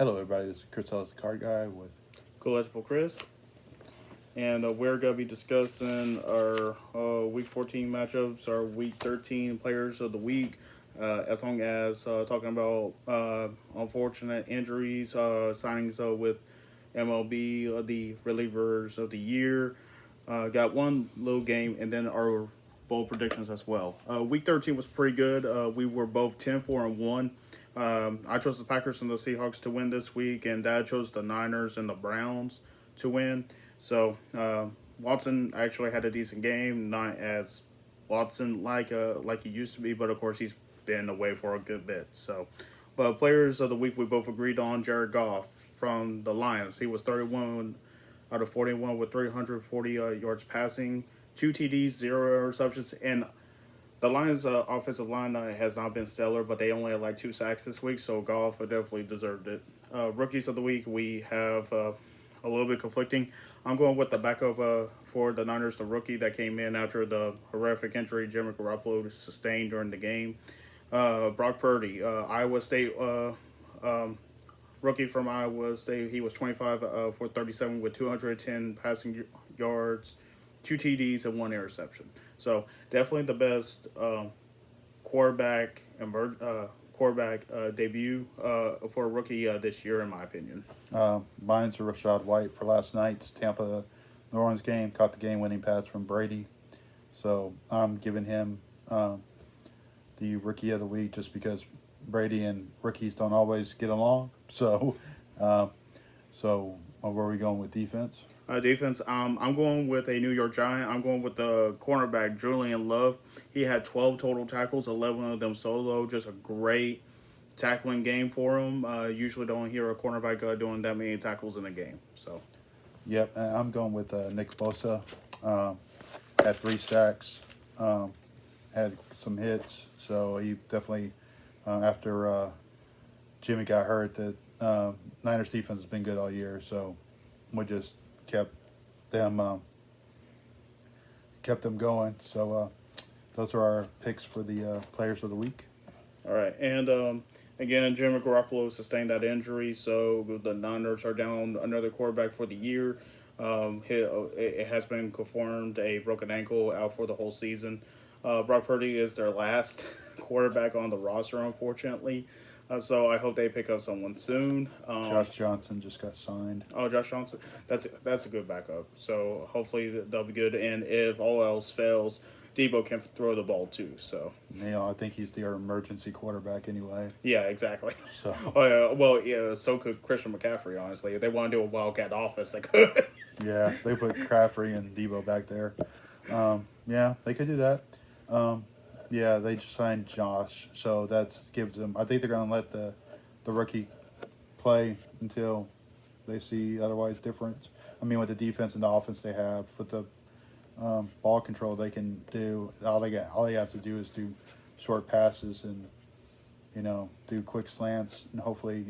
Hello, everybody. This is Chris Ellis, the card guy with. Collectible Chris, and we're gonna be discussing our Week 14 matchups, our Week 13 players of the week, as long as talking about unfortunate injuries, signings with MLB, the relievers of the year. Got one little game, and then our bowl predictions as well. Week 13 was pretty good. We were both 10-4-1. I chose the Packers and the Seahawks to win this week, and Dad chose the Niners and the Browns to win. So Watson actually had a decent game, not as Watson like he used to be, but of course he's been away for a good bit. So, but players of the week we both agreed on Jared Goff from the Lions. He was 31 out of 41 with 340 yards passing, 2 TDs, 0 interceptions, and the Lions' offensive line has not been stellar, but they only had like 2 sacks this week, so Goff definitely deserved it. Rookies of the week, we have a little bit conflicting. I'm going with the backup for the Niners, the rookie that came in after the horrific injury Jimmy Garoppolo sustained during the game. Brock Purdy, Iowa State rookie from Iowa State. He was 25 for 37 with 210 passing yards, 2 TDs, and 1 interception. So definitely the best quarterback debut for a rookie this year, in my opinion. Mine's Rashad White for last night's Tampa New Orleans game. Caught the game-winning pass from Brady. So I'm giving him the rookie of the week just because Brady and rookies don't always get along. So, where are we going with defense? Defense, I'm going with a New York Giant. I'm going with the cornerback, Julian Love. He had 12 total tackles, 11 of them solo. Just a great tackling game for him. Usually don't hear a cornerback doing that many tackles in a game. So, Yep, and I'm going with Nick Bosa. Had 3 sacks, had some hits. So he definitely, after Jimmy got hurt, that Niners defense has been good all year. So we just kept them going. So those are our picks for the players of the week. all right. And again, Jimmy Garoppolo sustained that injury, so the Niners are down another quarterback for the year. It has been confirmed a broken ankle, out for the whole season. Brock Purdy is their last quarterback on the roster, unfortunately. So I hope they pick up someone soon. Josh Johnson just got signed. Oh, Josh Johnson, that's a good backup. So hopefully they'll be good. And if all else fails, Debo can throw the ball too. So I think he's the emergency quarterback anyway. yeah, exactly. So So could Christian McCaffrey. Honestly, if they want to do a wildcat offense, they could. yeah, they put Crafty and Debo back there. Yeah, they could do that. Yeah, they just signed Josh, so that gives them. I think they're going to let the rookie play until they see otherwise different. I mean, with the defense and the offense they have, with the ball control they can do. All he has to do is do short passes and do quick slants, and hopefully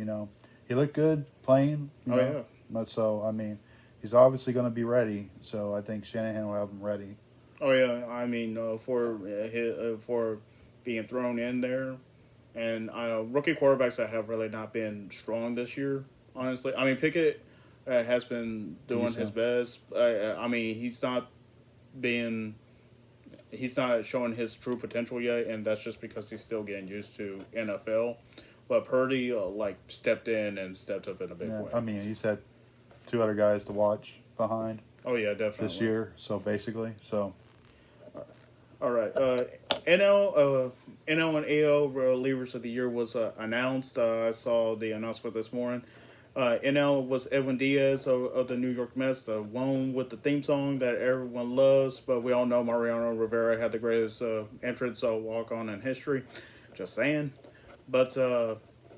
he looked good playing. Yeah. But so I mean, he's obviously going to be ready. So I think Shanahan will have him ready. Oh yeah, I mean for being thrown in there, and rookie quarterbacks that have really not been strong this year. Honestly, I mean Pickett has been doing his best. I mean he's not showing his true potential yet, and that's just because he's still getting used to NFL. But Purdy stepped in and stepped up in a big way. I mean, he's had 2 other guys to watch behind. Oh yeah, definitely This year. So basically, All right. NL and AL relievers of the year was announced. I saw the announcement this morning. NL was Edwin Diaz of the New York Mets, the one with the theme song that everyone loves. But we all know Mariano Rivera had the greatest entrance walk-on in history. Just saying. But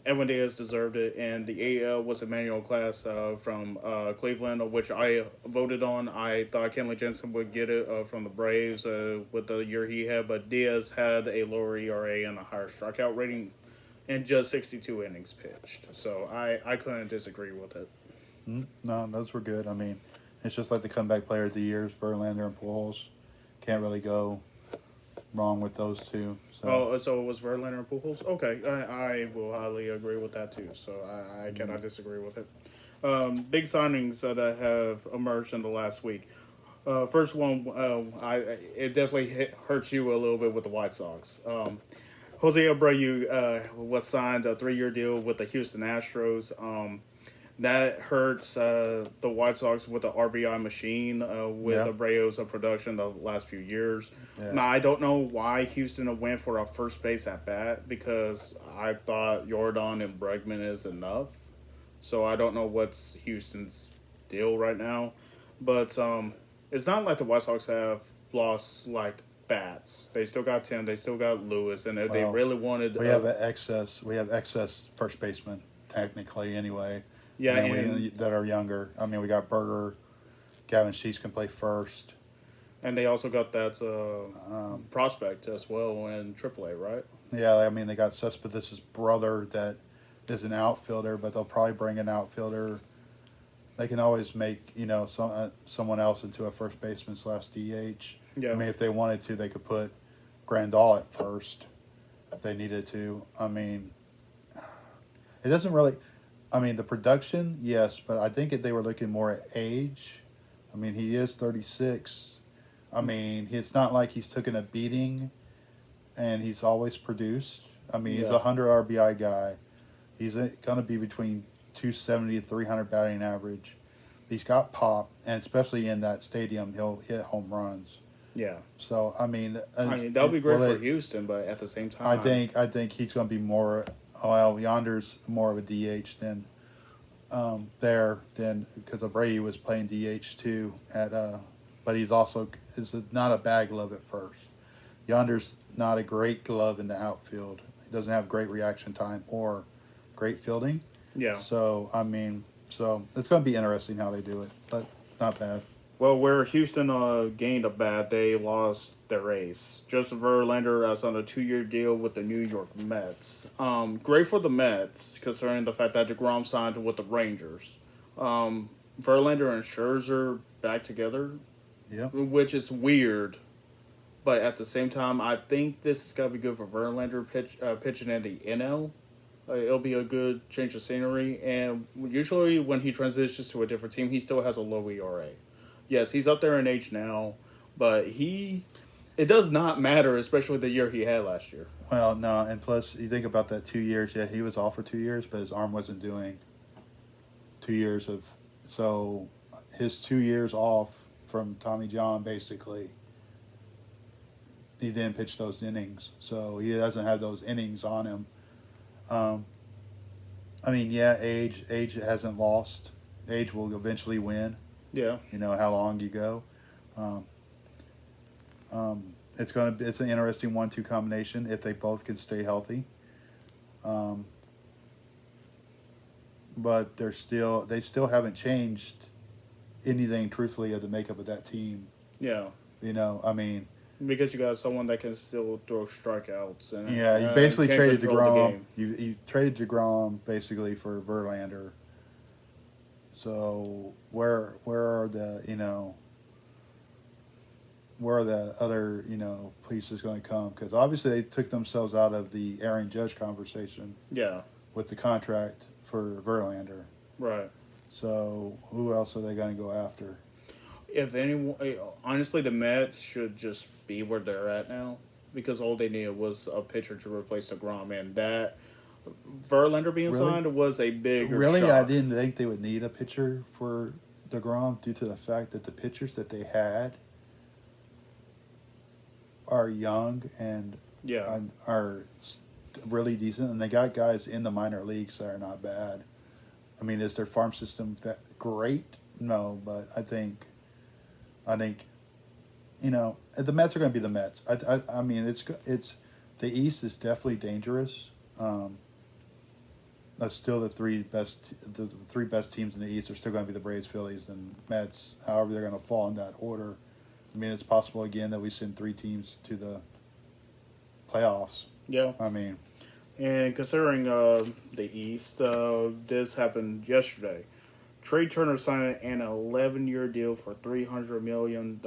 Edwin Diaz deserved it, and the AL was Emmanuel Class from Cleveland, which I voted on. I thought Kenley Jensen would get it from the Braves with the year he had, but Diaz had a lower ERA and a higher strikeout rating and just 62 innings pitched. So I couldn't disagree with it. No, those were good. I mean, it's just like the comeback player of the years, Verlander and Pujols. Can't really go wrong with those two. So So it was Verlander and Pujols. Okay, I will highly agree with that too. So I cannot disagree with it. Big signings that have emerged in the last week. First one, it definitely hurts you a little bit with the White Sox. Jose Abreu was signed a 3-year deal with the Houston Astros. That hurts the White Sox with the RBI machine with Yeah. Abreu's production the last few years. Yeah. Now, I don't know why Houston went for a first base at bat because I thought Jordan and Bregman is enough. So I don't know what's Houston's deal right now. But it's not like the White Sox have lost like bats. They still got Tim. They still got Lewis, and if they Well, really wanted, we have an excess. We have excess first baseman technically anyway. yeah, That are younger. I mean, we got Berger, Gavin Sheets can play first. and they also got that prospect as well in AAA, right? Yeah, I mean they got Cespedes' brother that is an outfielder, but they'll probably bring an outfielder. They can always make someone else into a first baseman / DH. Yeah. I mean, if they wanted to, they could put Grandal at first if they needed to. I mean, it doesn't really. I mean, the production, yes, but I think they were looking more at age. I mean, he is 36. I mean, it's not like he's taken a beating, and he's always produced. I mean, he's Yeah. a 100 RBI guy. He's going to be between 270 to 300 batting average. He's got pop, and especially in that stadium, he'll hit home runs. Yeah. So I mean, That'll be great for Houston, but at the same time, I think he's going to be more. Well, Yonder's more of a DH than because Abreu was playing DH too but he's also is not a bad glove at first. Yonder's not a great glove in the outfield. He doesn't have great reaction time or great fielding. yeah. So I mean, it's going to be interesting how they do it, but not bad. Well, where Houston gained a bat, they lost their ace. Justin Verlander is on a 2-year deal with the New York Mets. Great for the Mets, considering the fact that DeGrom signed with the Rangers. Verlander and Scherzer back together, Yeah. which is weird. But at the same time, I think this is going to be good for Verlander pitching in the NL. It'll be a good change of scenery. And usually when he transitions to a different team, he still has a low ERA. Yes, he's up there in age now, but it does not matter, especially the year he had last year. Well, no, and plus you think about that 2 years. Yeah, he was off for 2 years, but his arm wasn't doing 2 years of. So his 2 years off from Tommy John, basically, he didn't pitch those innings, so he doesn't have those innings on him. I mean, yeah, age hasn't lost. Age will eventually win. Yeah. You know how long you go. It's an interesting 1-2 combination if they both can stay healthy. But they still haven't changed anything truthfully of the makeup of that team. Yeah. You know, I mean, Because you got someone that can still throw strikeouts. And, yeah, you basically can traded control the DeGrom. game. You traded DeGrom basically for Verlander. So where are the other pieces going to come? Because obviously they took themselves out of the Aaron Judge conversation Yeah. with the contract for Verlander. Right. So who else are they going to go after? If anyone, honestly, the Mets should just be where they're at now because all they needed was a pitcher to replace DeGrom, and that Verlander being Really? signed was a bigger Really, shock. I didn't think they would need a pitcher for DeGrom due to the fact that the pitchers that they had are young and Yeah. are really decent, and they got guys in the minor leagues that are not bad. I mean, is their farm system that great? No, but I think the Mets are going to be the Mets. I mean, it's the East is definitely dangerous. That's still the three best teams in the East are still going to be the Braves, Phillies, and Mets. However, they're going to fall in that order. I mean, it's possible again that we send 3 teams to the playoffs. Yeah. I mean, And considering the East, this happened yesterday. Trey Turner signed an 11-year deal for $300 million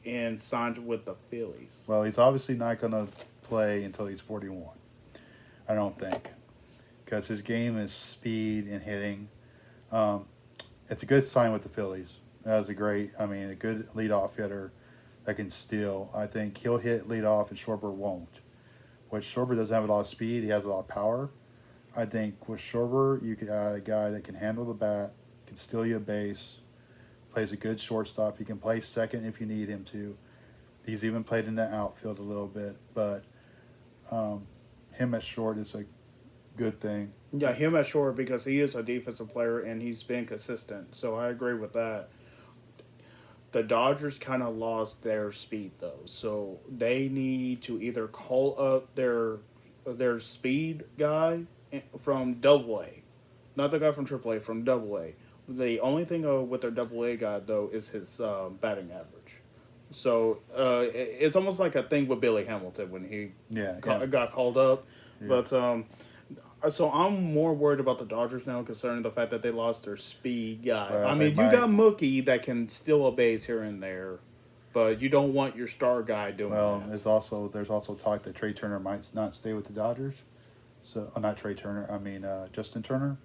and signed with the Phillies. Well, he's obviously not going to play until he's 41. I don't think, because his game is speed and hitting. It's a good sign with the Phillies. That was a good leadoff hitter that can steal. I think he'll hit leadoff and Schwarber won't. Which Schwarber doesn't have a lot of speed. He has a lot of power. I think with Schwarber, you got a guy that can handle the bat, can steal you a base, plays a good shortstop. He can play second if you need him to. He's even played in the outfield a little bit, but him at short is a good thing. Yeah, him at short because he is a defensive player and he's been consistent. So I agree with that. The Dodgers kind of lost their speed though, so they need to either call up their speed guy from Double A, not the guy from Triple A, from Double A. The only thing with their Double A guy though is his batting average. So it's almost like a thing with Billy Hamilton when he got called up, but. So I'm more worried about the Dodgers now concerning the fact that they lost their speed guy. Well, I mean, you got Mookie that can steal a base here and there, but you don't want your star guy doing that. There's also talk that Trey Turner might not stay with the Dodgers. So not Trey Turner. I mean Justin Turner,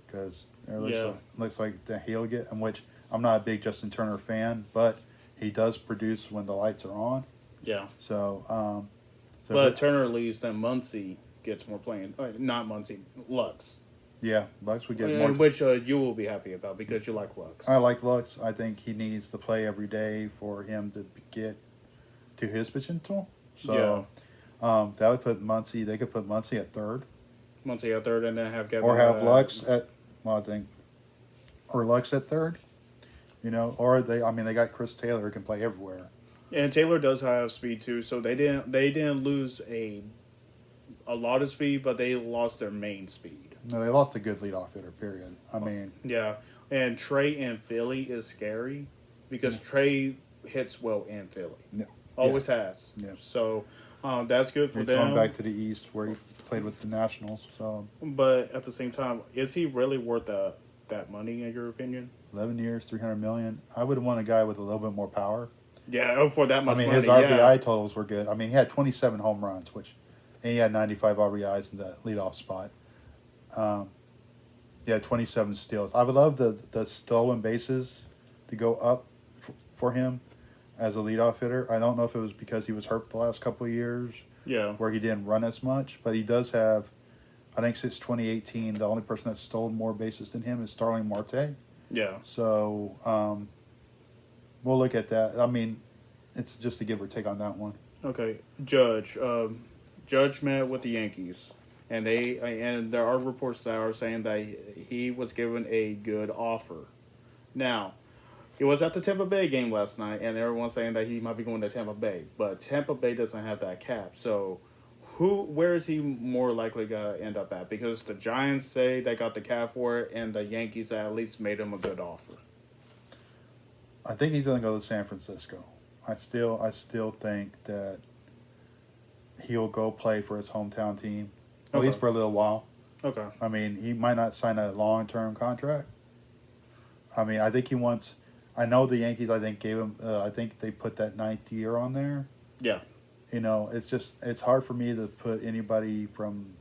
because it looks like that he'll get. In which I'm not a big Justin Turner fan, but he does produce when the lights are on. Yeah. But Turner leaves, then Muncy gets more playing. Not Muncy, Lux. Yeah, Lux would get more. Which you will be happy about because you like Lux. I like Lux. I think he needs to play every day for him to get to his potential. So that would put Muncy. They could put Muncy at third. Muncy at third, and then have Kevin. Or have Lux at. Well, I think. Or Lux at third. Or they got Chris Taylor who can play everywhere. And Taylor does have speed too, so they didn't lose a lot of speed, but they lost their main speed. No, they lost a good leadoff hitter, period. Yeah, and Trey in Philly is scary because Trey hits well in Philly. Yeah. Always has. Yeah. So that's good for He's them. going back to the East where he played with the Nationals. So, but at the same time, is he really worth that money in your opinion? 11 years, $300 million. I would want a guy with a little bit more power. Yeah, for that much money. His RBI totals were good. He had 27 home runs, and he had 95 RBIs in the leadoff spot. He had 27 steals. I would love the stolen bases to go up for him as a leadoff hitter. I don't know if it was because he was hurt for the last couple of years. Yeah. Where he didn't run as much, but he does have. I think since 2018, the only person that's stolen more bases than him is Starling Marte. Yeah. So we'll look at that. It's just a give or take on that one. Okay, Judge. Judge met with the Yankees, and there are reports that are saying that he was given a good offer. Now, he was at the Tampa Bay game last night, and everyone's saying that he might be going to Tampa Bay, but Tampa Bay doesn't have that cap. So, where is he more likely to end up at? Because the Giants say they got the cap for it, and the Yankees at least made him a good offer. I think he's going to go to San Francisco. I still think that he'll go play for his hometown team, at least for a little while. Okay. He might not sign a long-term contract. I think he wants. I know the Yankees. I think gave him. I think they put that 9th year on there. Yeah. It's hard for me to put anybody from.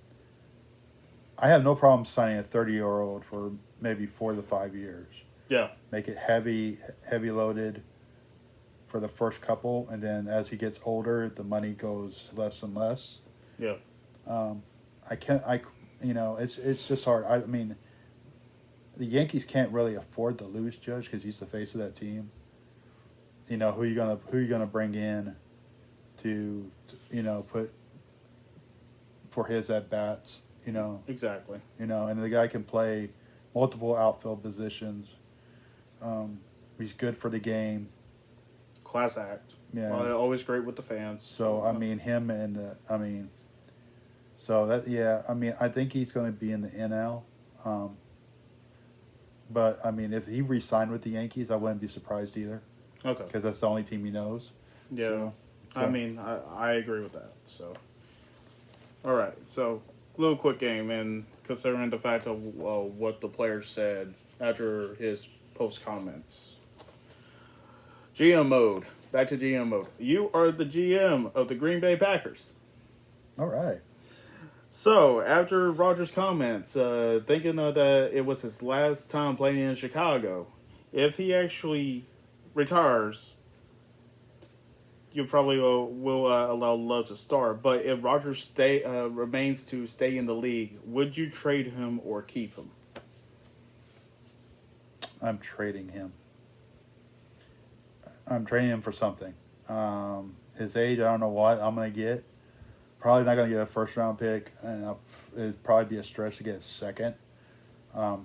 I have no problem signing a 30-year-old for maybe 4 to 5 years. Yeah. Make it heavy loaded for the first couple, and then as he gets older, the money goes less and less. Yeah. It's just hard. The Yankees can't really afford to lose Judge because he's the face of that team. Who you gonna bring in to put for his at bats. Exactly. And the guy can play multiple outfield positions. He's good for the game. Class act. Yeah. Always great with the fans. So him and I think he's going to be in the NL. But if he re-signed with the Yankees, I wouldn't be surprised either. Okay. Because that's the only team he knows. Yeah. I agree with that. So. All right. So, little quick game, and considering the fact of what the player said after his post comments. GM mode. back to GM mode. You are the GM of the Green Bay Packers. All right. So, after Rogers' comments, thinking that it was his last time playing in Chicago, if he actually retires, you probably will allow Love to start. But if Rogers remains to stay in the league, would you trade him or keep him? I'm trading him. I'm trading him for something. His age, I don't know what I'm going to get. Probably not going to get a first round pick, and it'd probably be a stretch to get a second. I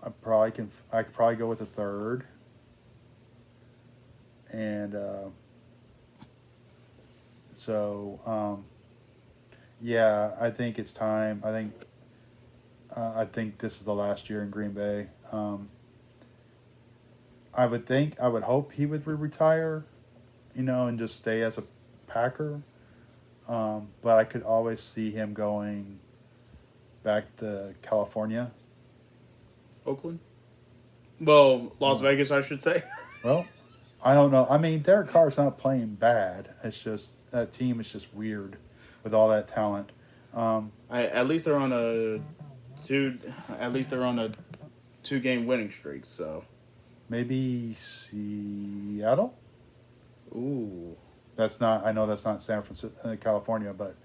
could probably go with a third. And yeah, I think it's time. I think this is the last year in Green Bay. I would hope he would retire, and just stay as a Packer. But I could always see him going back to California. Oakland? Well, Las Vegas, I should say. Well, I don't know. I mean, Derek Carr's not playing bad. It's just that team is just weird with all that talent. At least they're on a two-game winning streak. So Maybe Seattle. ooh, That's not. I know that's not San Francisco, California, but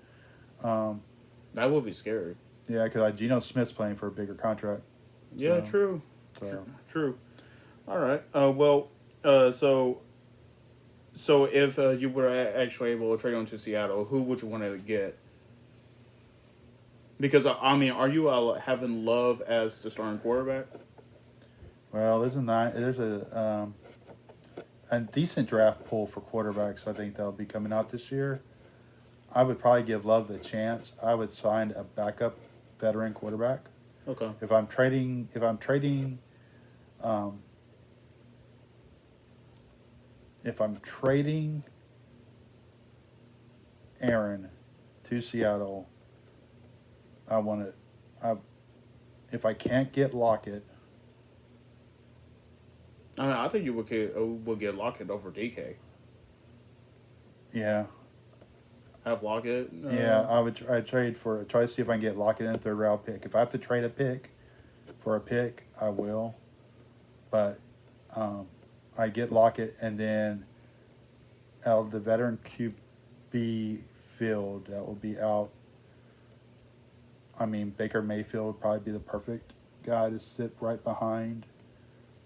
that would be scary. yeah, because Geno Smith's playing for a bigger contract. Yeah, So- true. So True. All right. So if you were actually able to trade on to Seattle, who would you want to get? Because I mean, are you having Love as the starting quarterback? well, there's a decent draft pool for quarterbacks. I think that'll be coming out this year. I would probably give Love the chance. I would find a backup veteran quarterback. Okay. If I'm trading Aaron to Seattle, if I can't get Lockett, I mean, I think you would get Lockett over DK. yeah, Have Lockett. yeah, I'd try to see if I can get Lockett in a third round pick. If I have to trade a pick for a pick, I will, but I get Lockett, and then out of the veteran QB field that will be out. I mean, Baker Mayfield would probably be the perfect guy to sit right behind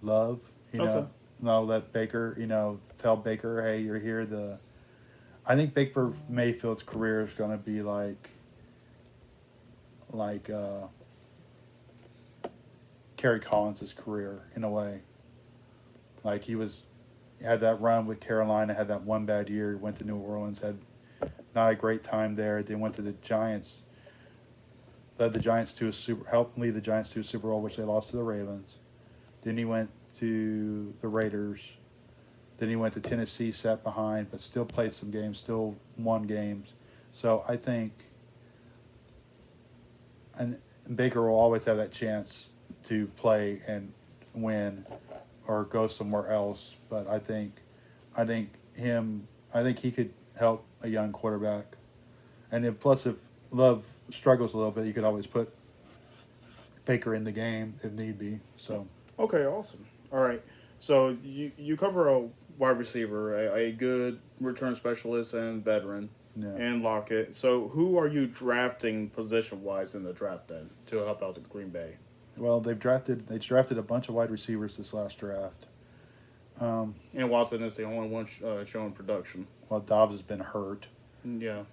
Love. Okay. Let Baker, tell Baker, hey, you're here. I think Baker Mayfield's career is going to be like Kerry Collins' career in a way. Like he had that run with Carolina, had that one bad year, went to New Orleans, had not a great time there. Then went to the Giants, helped lead the Giants to a Super Bowl, which they lost to the Ravens. Then he went to the Raiders. Then he went to Tennessee, sat behind, but still played some games, still won games. So I think, and Baker will always have that chance to play and win or go somewhere else. But I think he could help a young quarterback. And then plus if Love struggles a little bit, you could always put Baker in the game if need be. So Okay, awesome. All right. So you cover a wide receiver, a good return specialist and veteran, yeah. and Lockett. So who are you drafting position-wise in the draft then to help out the Green Bay? Well, they drafted a bunch of wide receivers this last draft. And Watson is the only one showing production. Well, Dobbs has been hurt. Yeah.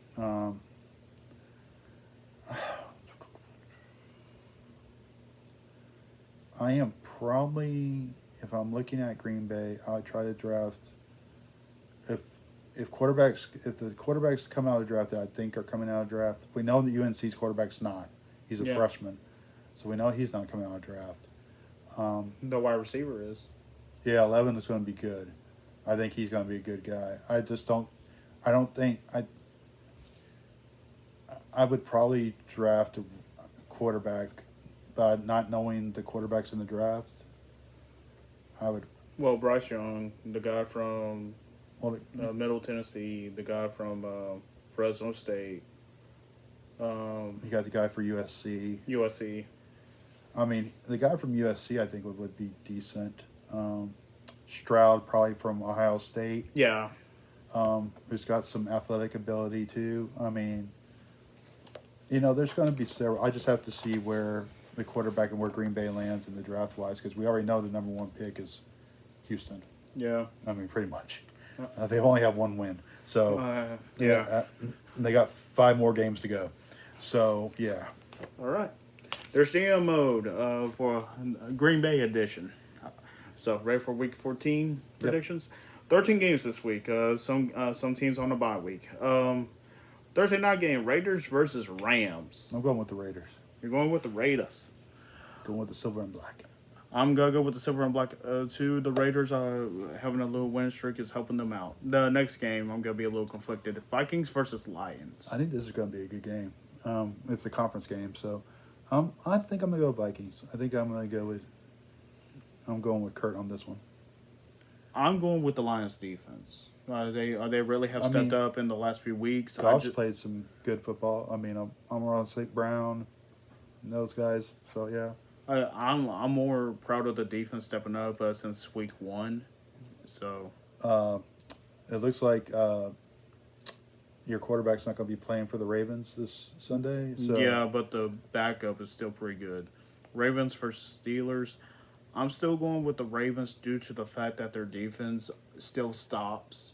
I am probably, if I'm looking at Green Bay, I'll try to draft. If the quarterbacks come out of the draft that I think are coming out of the draft, we know that UNC's quarterback's not. He's a freshman, so we know he's not coming out of the draft. The wide receiver is. Yeah, 11 is going to be good. I think he's going to be a good guy. I would probably draft a quarterback, but not knowing the quarterbacks in the draft. Well, Bryce Young, the guy from Well, Middle Tennessee, the guy from Fresno State, you got the guy for USC. USC. I mean, the guy from USC I think would be decent. Stroud probably from Ohio State, Yeah, who's got some athletic ability too. I mean, you know, there's going to be several. I just have to see where the quarterback and where Green Bay lands in the draft wise, because we already know the number one pick is Houston. yeah, I mean, pretty much. They only have one win, so yeah. they got 5 more games to go. So yeah, All right. There's GM mode for Green Bay edition. So ready for Week 14 predictions? 13 games this week. Some teams on a bye week. Thursday night game: Raiders versus Rams. I'm going with the Raiders. You're going with the Raiders. Going with the silver and black. I'm gonna go with the silver and black too. The Raiders having a little win streak is helping them out. The next game I'm gonna be a little conflicted. Vikings versus Lions. I think this is going to be a good game. It's a conference game, so I think I'm going to go Vikings. I think I'm going to go with. I'm going with Kurt on this one. I'm going with the Lions defense. They really have stepped up in the last few weeks. Goff's played some good football. I mean, I'm around St. Brown, and those guys. So yeah. I'm more proud of the defense stepping up since week 1. So It looks like your quarterback's not going to be playing for the Ravens this Sunday. So yeah, but the backup is still pretty good. Ravens versus Steelers. I'm still going with the Ravens due to the fact that their defense still stops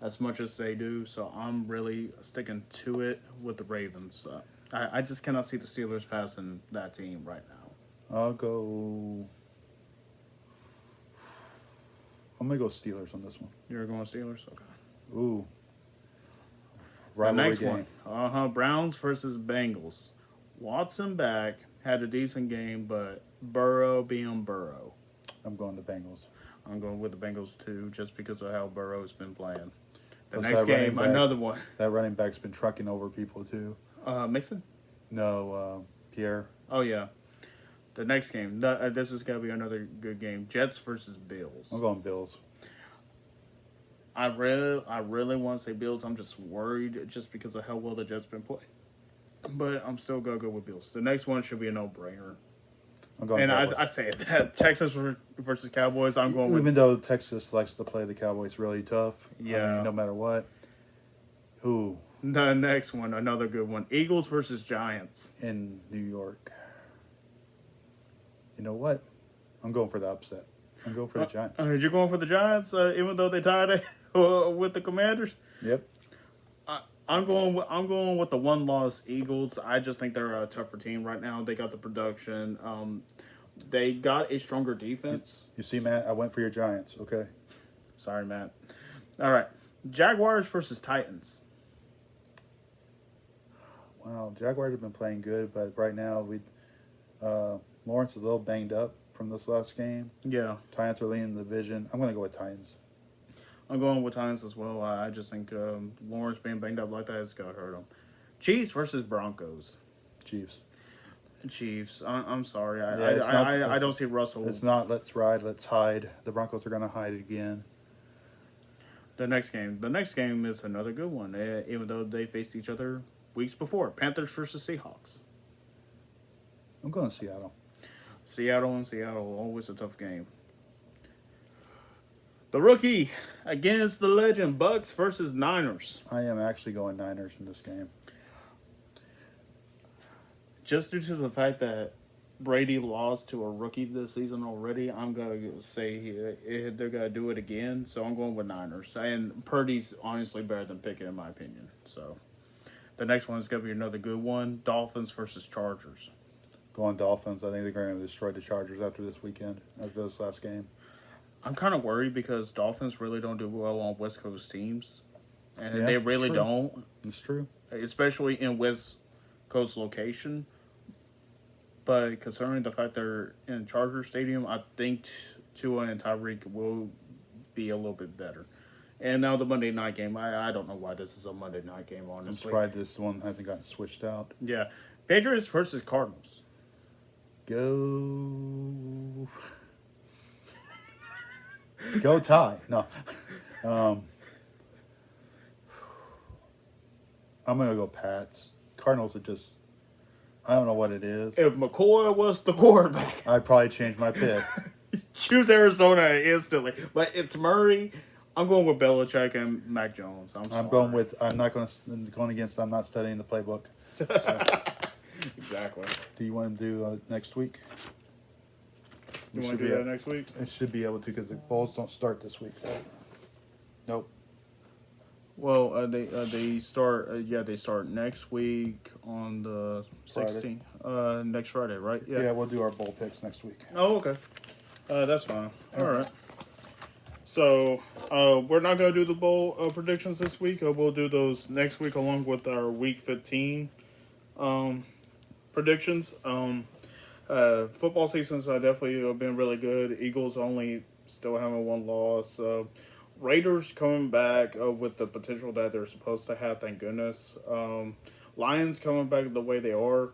as much as they do. So I'm really sticking to it with the Ravens. I just cannot see the Steelers passing that team right now. I'll go. I'm going to go Steelers on this one. You're going Steelers? Okay. Ooh. The Rivalry next game. one. Browns versus Bengals. Watson back, had a decent game, but Burrow being Burrow. I'm going the Bengals. I'm going with the Bengals too, just because of how Burrow's been playing. The Plus next that running game, back- another one. That running back's been trucking over people too. Mixon? No, Pierre. Oh, yeah. The next game. This is going to be another good game. Jets versus Bills. I'm going Bills. I really want to say Bills. I'm just worried just because of how well the Jets been playing. But I'm still going to go with Bills. The next one should be a no-brainer. I'm going And Cowboys. I say that. Texas versus Cowboys, I'm going with... Even though Texas likes to play the Cowboys really tough. I Yeah. mean, no matter what. Ooh, The next one, another good one. Eagles versus Giants. in New York. You know what? I'm going for the upset. I'm going for the Giants. You're going for the Giants, even though they tied it with the Commanders? Yep. I'm going with the one-loss Eagles. I just think they're a tougher team right now. They got the production. They got a stronger defense. You see, Matt, I went for your Giants, okay? Sorry, Matt. All right. Jaguars versus Titans. Wow, Jaguars have been playing good, but right now Lawrence is a little banged up from this last game. Yeah. Titans are leading the division. I'm going to go with Titans. I'm going with Titans as well. I just think Lawrence being banged up like that is going to hurt him. Chiefs versus Broncos. Chiefs. Chiefs. I'm sorry. it's not- I don't see Russell. It's not let's ride, let's hide. The Broncos are going to hide again. The next game is another good one, even though they faced each other weeks before. Panthers versus Seahawks. I'm going to Seattle. Seattle, always a tough game. The rookie against the legend, Bucks versus Niners. I am actually going Niners in this game. Just due to the fact that Brady lost to a rookie this season already, I'm going to say they're going to do it again. So I'm going with Niners. And Purdy's honestly better than Pickett, in my opinion. So the next one is going to be another good one. Dolphins versus Chargers. Going Dolphins. I think they're going to destroy the Chargers after this weekend, after this last game. I'm kind of worried because Dolphins really don't do well on West Coast teams. And Yeah, they really true. don't, It's true. especially in West Coast location. But considering the fact they're in Charger Stadium, I think Tua and Tyreek will be a little bit better. And now the Monday night game, I don't know why this is a Monday night game, I'm honestly. surprised this one hasn't gotten switched out. Yeah. Patriots versus Cardinals. Go. Go Ty. No. I'm going to go Pats. Cardinals are just, I don't know what it is. If McCoy was the quarterback, I'd probably change my pick. choose Arizona instantly. But it's Murray. I'm going with Belichick and Mac Jones. I'm not going against, I'm not studying the playbook. So, exactly. do you want to do next week? You want to do that next week? It should be able to because the Bulls don't start this week. So. Nope. Well, they start. They start next week on the 16th. Next Friday, right? Yeah, we'll do our bowl picks next week. Oh, okay. That's fine. All right. So we're not gonna do the bowl predictions this week. We'll do those next week along with our Week 15 predictions. Football seasons definitely been really good. Eagles only still having one loss. Raiders coming back with the potential that they're supposed to have, thank goodness. Lions coming back the way they are.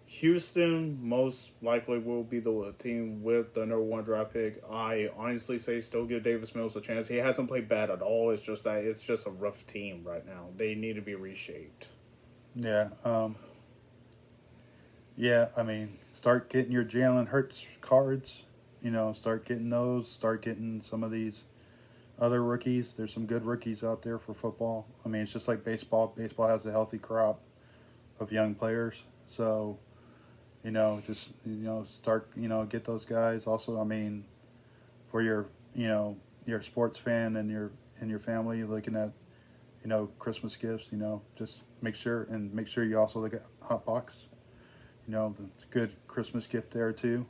Houston most likely will be the team with the number 1 draft pick. I honestly say still give Davis Mills a chance. He hasn't played bad at all. It's just that it's just a rough team right now. They need to be reshaped. Yeah. Yeah, I mean, start getting your Jalen Hurts cards. Start getting those. Start getting some of these other rookies. There's some good rookies out there for football. I mean, it's just like baseball. Baseball has a healthy crop of young players. So, start, get those guys. Also, I mean, for your sports fan and your family looking at, Christmas gifts, just make sure you also look at Hot Box. It's a good Christmas gift there too.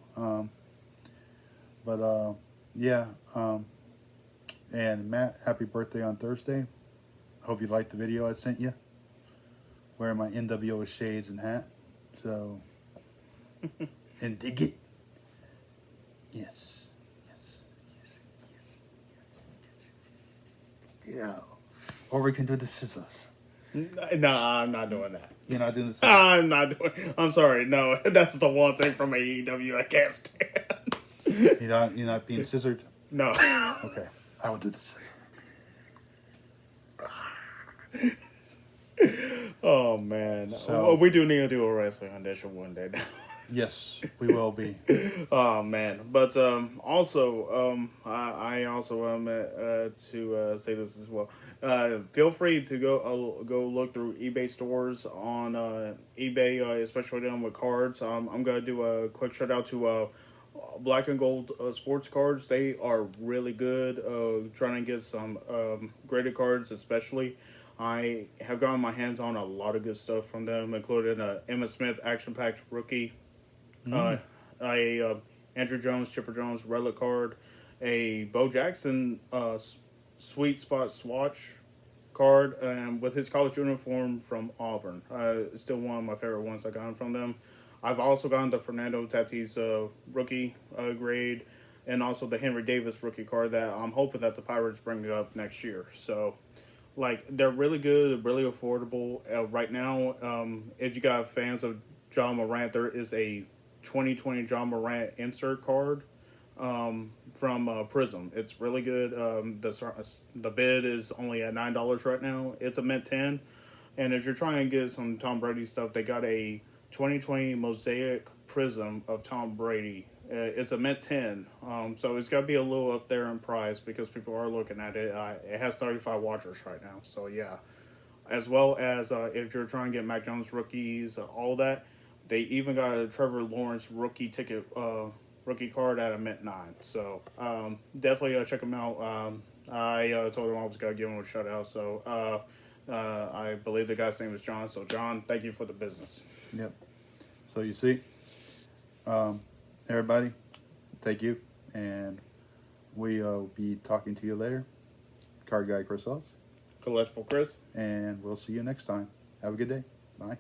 And Matt, happy birthday on Thursday. I hope you liked the video I sent you. Wearing my NWO shades and hat. So, and dig it. Yes. Yeah. Or we can do the scissors. No, I'm not doing that. You're not doing the scissors? I'm not doing. I'm sorry. No, that's the one thing from AEW I can't stand. You're not being scissored? No. Okay. I will do the scissors. Oh man. So, well, we do need to do a wrestling edition one day now. Yes, we will be. Oh man, but also I also to say this as well. Feel free to go look through eBay stores on eBay, especially down with cards. I'm gonna do a quick shout out to Black and Gold sports cards. They are really good. Trying to get some graded cards, especially. I have gotten my hands on a lot of good stuff from them, including Emmitt Smith action-packed rookie. Andrew Jones, Chipper Jones relic card, a Bo Jackson sweet spot swatch card, and with his college uniform from Auburn. It's still one of my favorite ones I got from them. I've also gotten the Fernando Tatis rookie grade, and also the Henry Davis rookie card that I'm hoping that the Pirates bring up next year. So, they're really good, really affordable. Right now, if you got fans of John Morant, there is a 2020 John Morant insert card from Prism. It's really good. The bid is only at $9 right now. It's a mint 10. And if you're trying to get some Tom Brady stuff, they got a 2020 Mosaic Prism of Tom Brady. It's a mint 10. So it's got to be a little up there in price because people are looking at it. It has 35 watchers right now. So yeah. As well as if you're trying to get Mac Jones rookies, all that. They even got a Trevor Lawrence rookie card at a mint 9. So definitely check them out. I told them I was going to give him a shout out. So I believe the guy's name is John. So John, thank you for the business. Yep. So you see, everybody, thank you. And we'll be talking to you later. Card Guy Chris Ellis. Collectible Chris. And we'll see you next time. Have a good day. Bye.